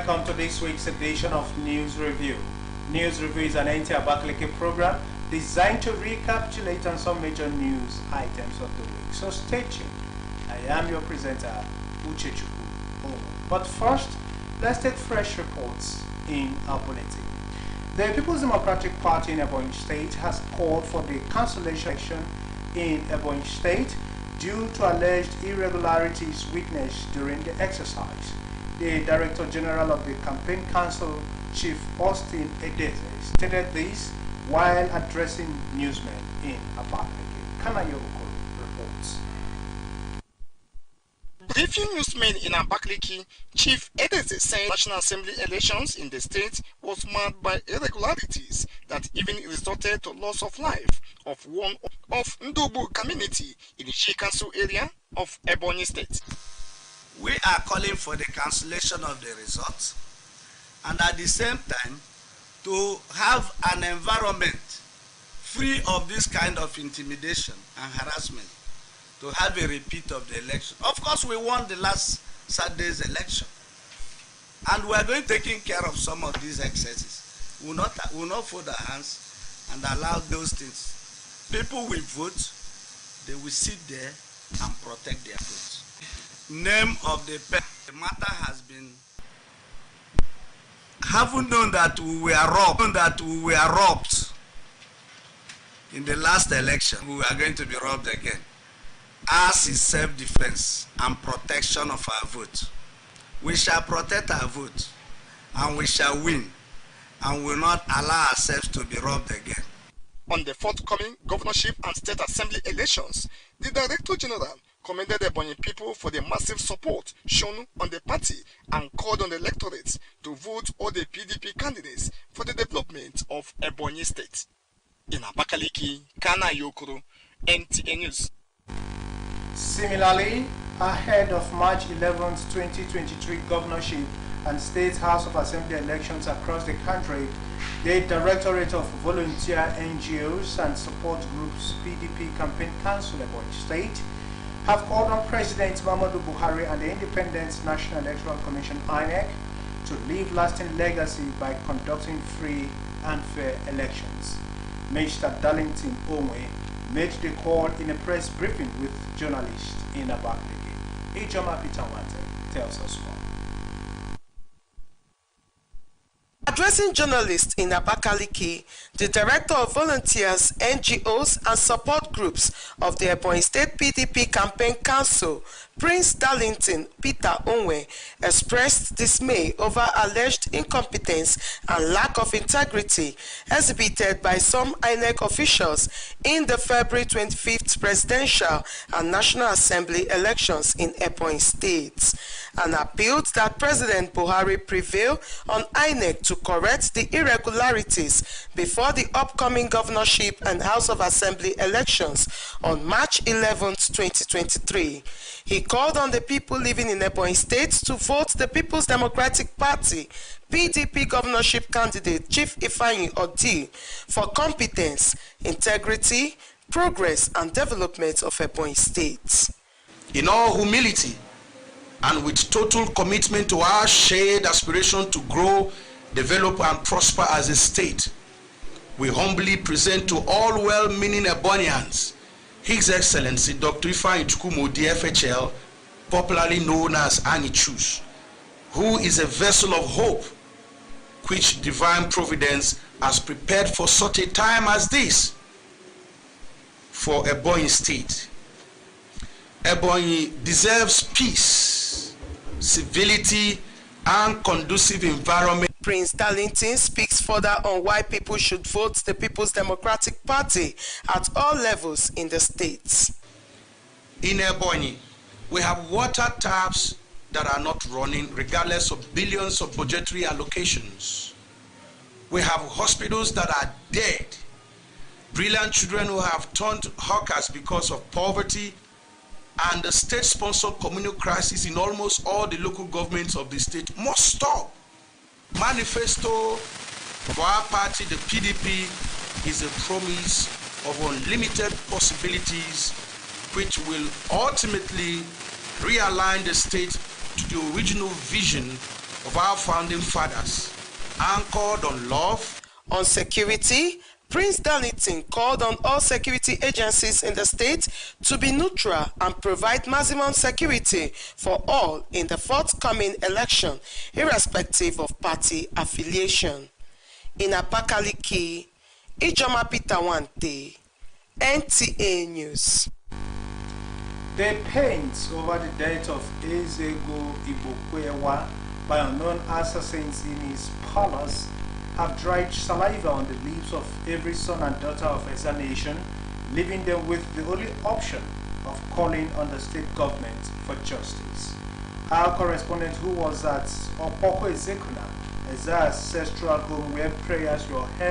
welcome to this week's edition of News Review. News Review is an anti-Abakaliki program designed to recapitulate on some major news items of the week. So stay tuned. I am your presenter, Uchechukwu. But first, let's take fresh reports in our bulletin. The People's Democratic Party in Ebonyi State has called for the cancellation election in Ebonyi State due to alleged irregularities witnessed during the exercise. The Director General of the Campaign Council, Chief Austin Edeze, stated this while addressing newsmen in Abakaliki. Kanayoko reports. Briefing newsmen in Abakaliki, Chief Edeze said National Assembly elections in the state was marked by irregularities that even resulted to loss of life of one of Ndobu community in the She Council area of Ebonyi State. We are calling for the cancellation of the results and at the same time to have an environment free of this kind of intimidation and harassment, to have a repeat of the election. Of course, we won the last Saturday's election, and we are going to taking care of some of these excesses. We will not fold our hands and allow those things. People will vote, they will sit there and protect their votes. Name of the matter has been, haven't known that we were robbed in the last election. We are going to be robbed again. Ours is self-defense and protection of our vote. We shall protect our vote and we shall win, and will not allow ourselves to be robbed again. On the forthcoming governorship and state assembly elections, the Director General commended the Ebonyi people for the massive support shown on the party and called on the electorate to vote all the PDP candidates for the development of Ebonyi State. In Abakaliki, Kana Yokuru, NTA News. Similarly, ahead of March 11, 2023 governorship and State House of Assembly elections across the country, the Directorate of Volunteer NGOs and Support Groups PDP Campaign Council Ebonyi State have called on President Muhammadu Buhari and the Independent National Electoral Commission INEC to leave lasting legacy by conducting free and fair elections. Mr. Darlington Onwe made the call in a press briefing with journalists in Abakaliki. Ijoma Pitawante tells us more. Addressing journalists in Abakaliki, the Director of Volunteers, NGOs and Support Groups of the Ebonyi State PDP Campaign Council, Prince Darlington Peter Onwe, expressed dismay over alleged incompetence and lack of integrity exhibited by some INEC officials in the February 25th presidential and National Assembly elections in Ebonyi State, and appealed that President Buhari prevail on INEC to correct the irregularities before the upcoming governorship and House of Assembly elections on March 11, 2023. He called on the people living in Ebonyi State to vote the People's Democratic Party PDP governorship candidate Chief Ifeanyi Odi for competence, integrity, progress and development of Ebonyi State. In all humility and with total commitment to our shared aspiration to grow, develop and prosper as a state, we humbly present to all well-meaning Ebonians His Excellency Dr. Ifeanyi Chukwuma Odi FHL, popularly known as Anichus, who is a vessel of hope which divine providence has prepared for such a time as this for Ebonyi State. Ebonyi deserves peace, civility, and conducive environment. Prince Darlington speaks further on why people should vote the People's Democratic Party at all levels in the states. In Ebonyi, we have water taps that are not running regardless of billions of budgetary allocations. We have hospitals that are dead, brilliant children who have turned hawkers because of poverty, and the state-sponsored communal crisis in almost all the local governments of the state must stop. Manifesto for our party, the PDP, is a promise of unlimited possibilities which will ultimately realign the state to the original vision of our founding fathers, anchored on love. On security, Prince Darlington called on all security agencies in the state to be neutral and provide maximum security for all in the forthcoming election, irrespective of party affiliation. In Abakaliki, Ijoma Peter Wante, NTA News. The pains over the death of Ezego Ibokwewa by unknown assassins in his palace have dried saliva on the lips of every son and daughter of Eza Nation, leaving them with the only option of calling on the state government for justice. Our correspondent, who was at Opoko Ezekuna, Eza's ancestral home where prayers were held